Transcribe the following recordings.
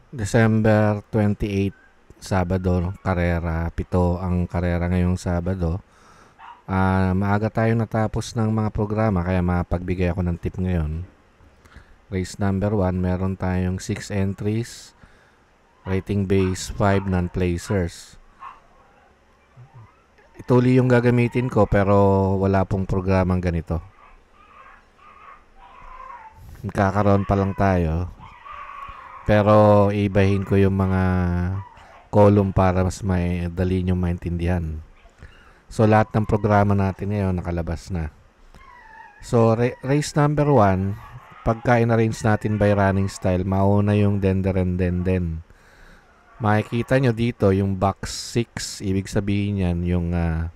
December 28, Sabado, karera. 7 ang karera ngayong Sabado. Maaga tayo natapos ng mga programa kaya mapagbigay ako ng tip ngayon. Race number 1, meron tayong 6 entries. Rating base 5 non-placers. Ituloy yung gagamitin ko pero wala pong programang ganito. Kakaroon pa lang tayo. Pero ibahin ko yung mga column para mas may dali nyo maintindihan. So lahat ng programa natin ngayon nakalabas na. So race number 1, pagka in-arrange natin by running style, mauna yung den. Makikita nyo dito yung box 6, ibig sabihin yan yung 6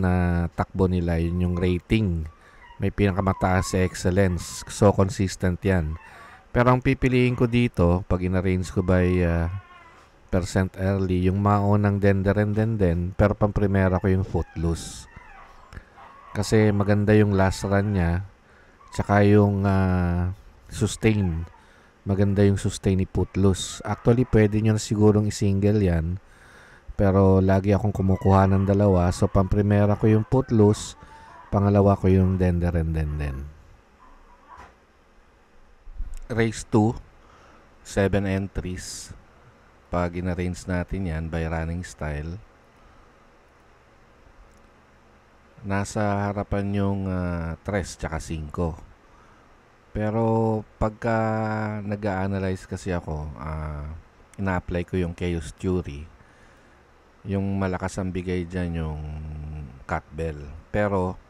na takbo nila, yun yung rating. May pinakamataas sa excellence, so consistent yan. Pero ang pipiliin ko dito, pag in-arrange ko by percent early, yung maunang den, pero pang-primera ko yung Footloose. Kasi maganda yung last run niya, tsaka yung sustain. Maganda yung sustain ni Footloose. Actually, pwede nyo na sigurong i-single yan. Pero lagi akong kumukuha ng dalawa. So, pang-primera ko yung Footloose, pangalawa ko yung den. Race 2, 7 entries. Pag in-arrange natin yan by running style, nasa harapan yung 3 tsaka 5. Pero pagka nag-a-analyze kasi ako, ina-apply ko yung Chaos Theory. Yung malakas ang bigay dyan yung cut bell. Pero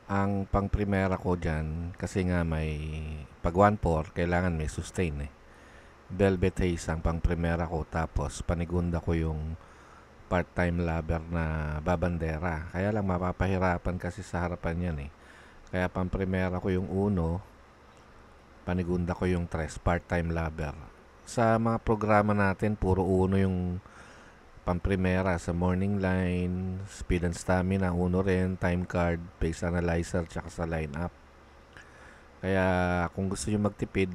ang pang-primera ko dyan, kasi nga may pag 1-4, kailangan may sustain eh. Velvet Haze ang pang-primera ko, tapos panigunda ko yung part-time lover na babandera. Kaya lang mapapahirapan kasi sa harapan yan eh. Kaya pang-primera ko yung uno, panigunda ko yung tres, part-time lover. Sa mga programa natin, puro uno yung pamprimera. Sa morning line, speed and stamina, uno rin, time card, pace analyzer, tsaka sa line-up. Kaya kung gusto nyo magtipid,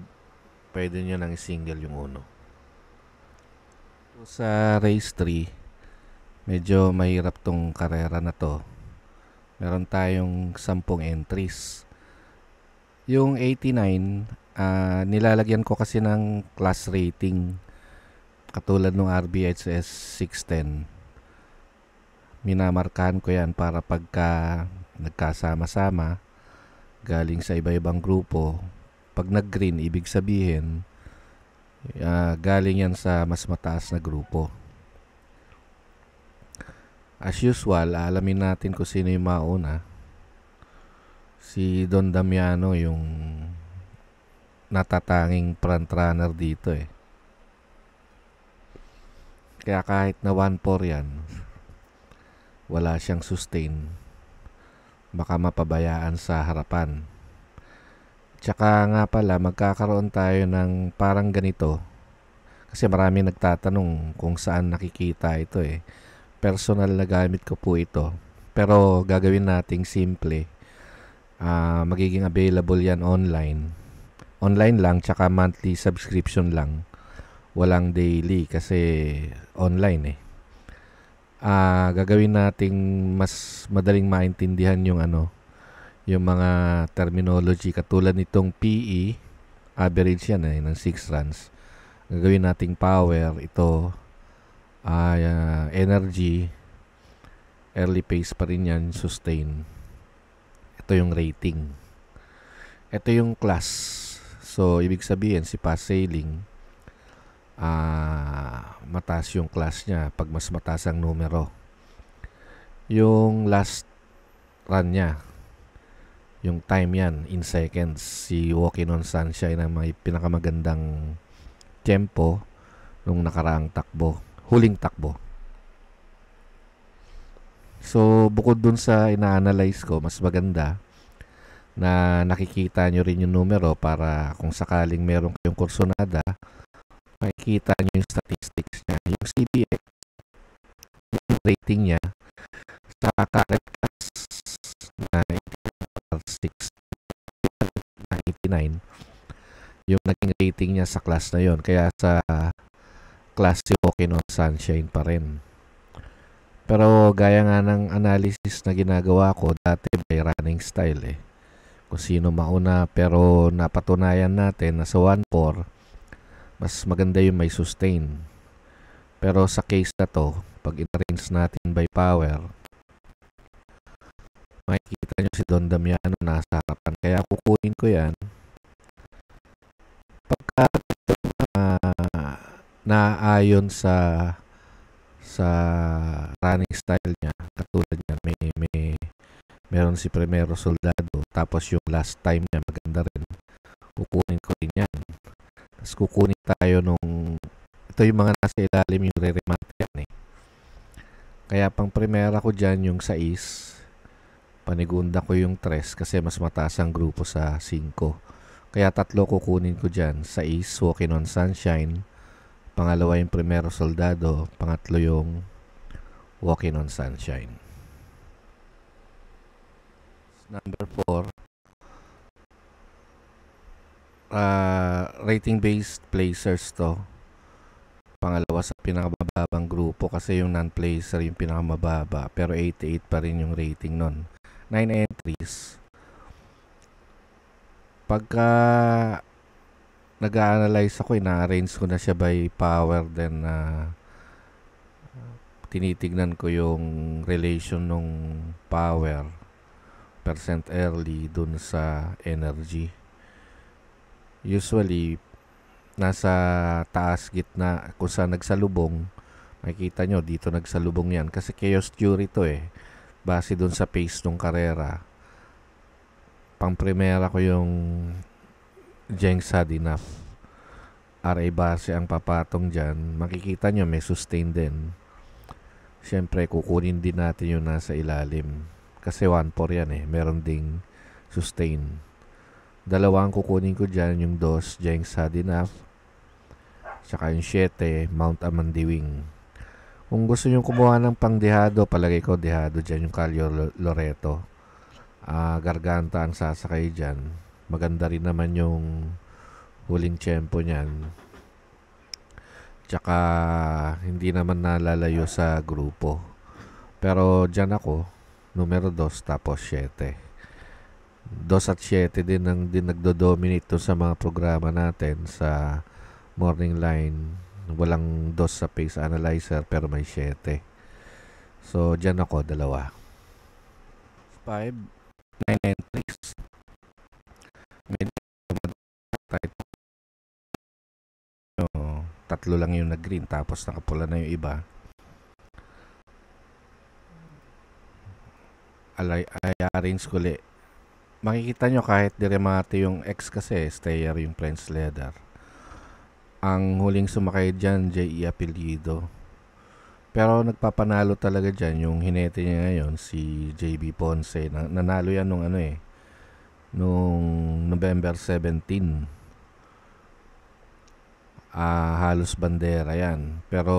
pwede nyo nang single yung uno. Sa race 3, medyo mahirap tong karera na to. Meron tayong 10 entries. Yung 89, nilalagyan ko kasi ng class rating. Katulad ng RBHS 610. Minamarkahan ko yan para pagka nagkasama-sama, galing sa iba-ibang grupo, pag nag-green, ibig sabihin, galing yan sa mas mataas na grupo. As usual, alamin natin kung sino yung mauna. Si Don Damiano yung natatanging frontrunner dito eh. Kaya kahit na 1-4 yan, wala siyang sustain. Baka mapabayaan sa harapan. Tsaka nga pala, magkakaroon tayo ng parang ganito. Kasi marami nagtatanong kung saan nakikita ito eh. Personal na gamit ko po ito. Pero gagawin nating simple. Magiging available yan online. Online lang, tsaka monthly subscription lang. Walang daily kasi online eh. Gagawin nating mas madaling maintindihan yung yung mga terminology katulad nitong PE, average yan eh, ng 6 runs. Gagawin nating power, ito, energy, early pace pa rin yan, sustain. Ito yung rating. Ito yung class. So, ibig sabihin, si pass sailing, mataas yung class niya pag mas mataas ang numero. Yung last run niya, yung time yan, in seconds. Si Walking on Sunshine ang may pinakamagandang tempo nung nakaraang takbo. Huling takbo. So, bukod dun sa ina-analyze ko, mas maganda na nakikita nyo rin yung numero para kung sakaling meron kayong kursonada, makikita nyo yung statistics niya. Yung CBX, yung rating niya, sa current class na 6 na 89, yung naging rating niya sa class na yon. Kaya sa class si Walking on Sunshine pa rin. Pero gaya nga ng analysis na ginagawa ko, dati may running style eh. Kung sino mauna, pero napatunayan natin na sa 1-4, mas maganda yung may sustain. Pero sa case na to, pag in-arrange natin by power, makikita nyo si Don Damiano nasa harapan. Kaya kukunin ko yan. Pagka naayon sa running style niya, katulad niya, meron si Primero Soldado, tapos yung last time niya maganda rin, kukunin ko rin yan. Tapos kukunin tayo ito yung mga nasa ilalim, yung re-remate yan eh. Kaya pang primera ko dyan yung 6, panigunda ko yung 3 kasi mas mataas ang grupo sa 5. Kaya 3 kukunin ko dyan, 6, Walking on Sunshine, pangalawa yung Primero Soldado, pangatlo yung Walking on Sunshine. Number 4, rating-based placers to. Pangalawa sa pinakamababang grupo kasi yung non-placer yung pinakamababa. Pero 88 pa rin yung rating nun. 9 entries. Pagka nag-a-analyze ako, ina-arrange ko na siya by power, then tinitignan ko yung relation ng power percent early dun sa energy. Usually nasa taas gitna kung saan nagsalubong. Makikita nyo dito nagsalubong yan kasi chaos theory to eh, base dun sa pace ng karera. Pang primera ko yung Jenks had enough. RA base ang papatong dyan. Makikita nyo may sustain din. Siyempre kukunin din natin yung nasa ilalim kasi 1-4 yan eh, meron ding sustain. Dalawang kukunin ko dyan, yung 2 Jenks had enough, tsaka yung 7 Mount Amandiwing. Kung gusto nyo kumuha ng pang dehado, palagay ko dehado dyan yung Calio Loreto. Garganta ang sasakay dyan. Maganda rin naman yung huling tiyempo niyan. Tsaka hindi naman nalalayo sa grupo. Pero dyan ako, numero 2 tapos 7. 2 at 7 din ang nagdo-dominate sa mga programa natin sa morning line. Walang 2 sa pace analyzer pero may 7. So dyan ako, 2. 5, 9 entries. Medyo tight. 3 lang yung nag-green tapos nakapula na yung iba. Arrange ko ulit. Makikita nyo kahit diremate yung X kasi stayer yung French leather. Ang huling sumakay dyan, J.E. Apelyido. Pero nagpapanalo talaga dyan yung hinete niya ngayon, si J.B. Ponce. Nanalo yan nung November 17. Halos bandera yan. Pero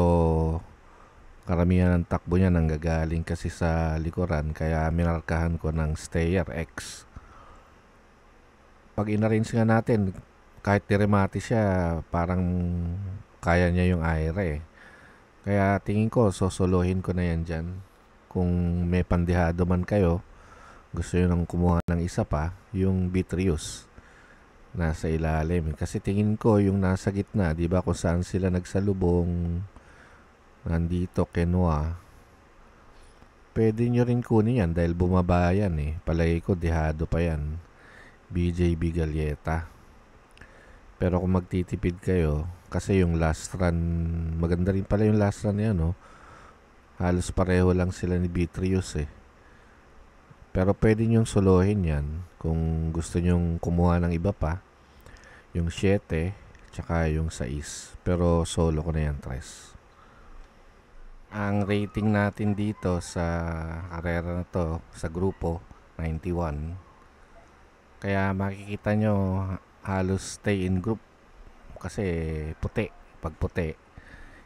karamihan ng takbo niya nanggagaling kasi sa likuran. Kaya minarkahan ko ng stayer X. Pag in-arrange nga natin, kahit diremate siya, parang kaya niya yung aire eh. Kaya tingin ko, sosolohin ko na yan dyan. Kung may pandehado man kayo, gusto nyo nang kumuha ng isa pa, yung Vitrius nasa ilalim. Kasi tingin ko, yung nasa gitna, di ba kung saan sila nagsalubong, nandito, Quinoa. Pwede nyo rin kunin yan dahil bumaba yan eh. Palagi ko, dehado pa yan. BJB Galieta. Pero kung magtitipid kayo, kasi yung last run, maganda rin pala yung last run niya, no? Halos pareho lang sila ni Vitrius eh. Pero pwede nyong solohin yan kung gusto nyong kumuha ng iba pa. Yung 7, tsaka yung 6. Pero solo ko na yan, 3. Ang rating natin dito sa karera na to, sa grupo, 91. Kaya makikita nyo halos stay in group kasi puti. Pag puti,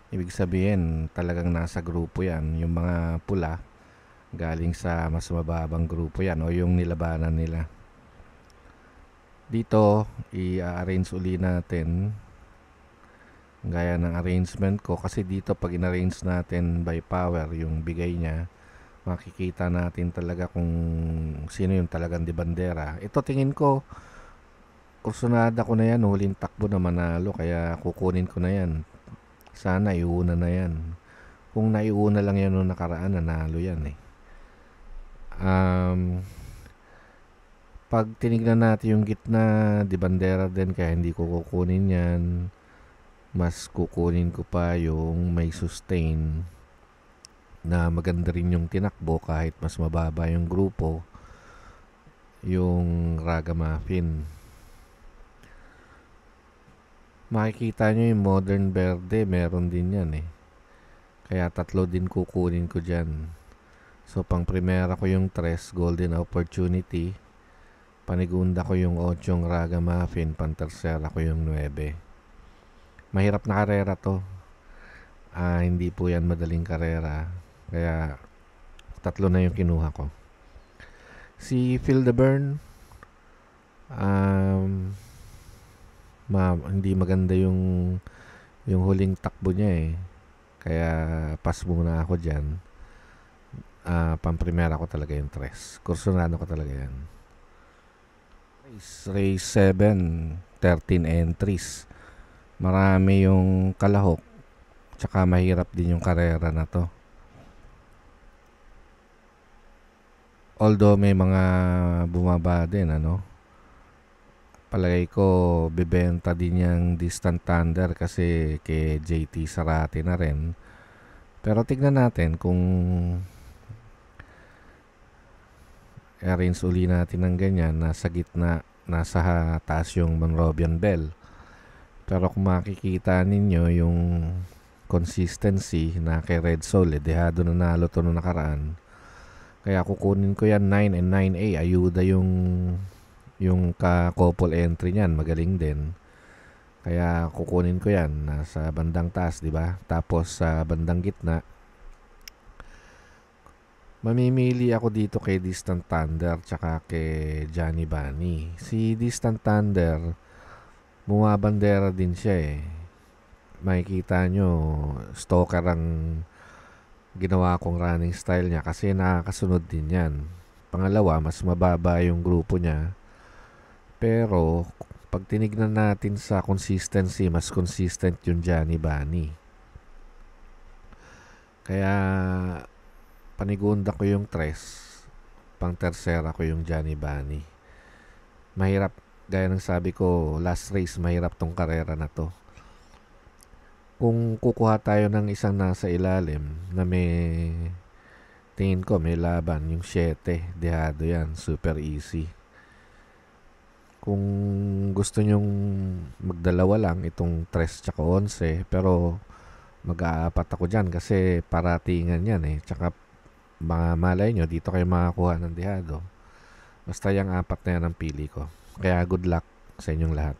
ibig sabihin talagang nasa grupo yan. Yung mga pula, galing sa mas mababang grupo yan o yung nilabanan nila. Dito, i-arrange uli natin gaya ng arrangement ko kasi dito pag in-arrange natin by power yung bigay niya, makikita natin talaga kung sino yung talagang di bandera. Ito tingin ko kursunada ko na yan, huling takbo na manalo kaya kukunin ko na yan. Sana iuna na yan. Kung naiuna lang yan nung nakaraan, nanalo yan eh. Pag tinignan natin yung gitna, di bandera din kaya hindi ko kukunin yan. Mas kukunin ko pa yung may sustain na maganda rin yung tinakbo kahit mas mababa yung grupo, yung Ragamuffin. Makikita nyo yung Modern Verde, meron din yan eh. Kaya tatlo din kukunin ko dyan. So pang primera ko yung 3, Golden Opportunity. Panigunda ko yung 8, Ragamuffin. Pang tersera ko yung 9. Mahirap na karera to. Hindi po yan madaling karera. Kaya tatlo na yung kinuha ko. Si Phil de Burn, hindi maganda yung huling takbo niya eh. Kaya pass muna ako dyan. Pamprimera ko talaga yung 3. Kursunado ko talaga yan. Race 7, 13 entries. Marami yung kalahok. Tsaka mahirap din yung karera na to. Although may mga bumaba din, palagay ko bibenta din yung Distant Thunder kasi kay JT Sarati na rin. Pero tignan natin kung arrange uli natin ng ganyan, nasa gitna, nasa taas yung Monrovian Bell. Pero kung makikita ninyo yung consistency na kay Red Soul, dehado na nalo to nung nakaraan. Kaya kukunin ko yan 9 and 9A. Ayuda yung ka-couple entry niyan, magaling din. Kaya kukunin ko yan nasa bandang taas, di ba? Tapos sa bandang gitna, mamimili ako dito kay Distant Thunder tsaka kay Johnny Bunny. Si Distant Thunder, bumabandera din siya eh. Makikita nyo, stalker ang ginawa kong running style niya kasi nakakasunod din yan. Pangalawa, mas mababa yung grupo niya. Pero, pag tinignan natin sa consistency, mas consistent yung Johnny Bunny. Kaya, panigunda ko yung 3. Pang tersera ko yung Johnny Bunny. Mahirap, gaya ng sabi ko, last race, mahirap tong karera na to. Kung kukuha tayo ng isang nasa ilalim na may, tingin ko may laban, yung 7, dehado yan, super easy. Kung gusto nyong magdalawa lang, itong 3 tsaka 11, pero mag-aapat ako dyan kasi paratingan yan eh. Tsaka malay nyo, dito kayo makakuha ng dehado. Basta yung 4 na yan ang pili ko. Kaya good luck sa inyong lahat.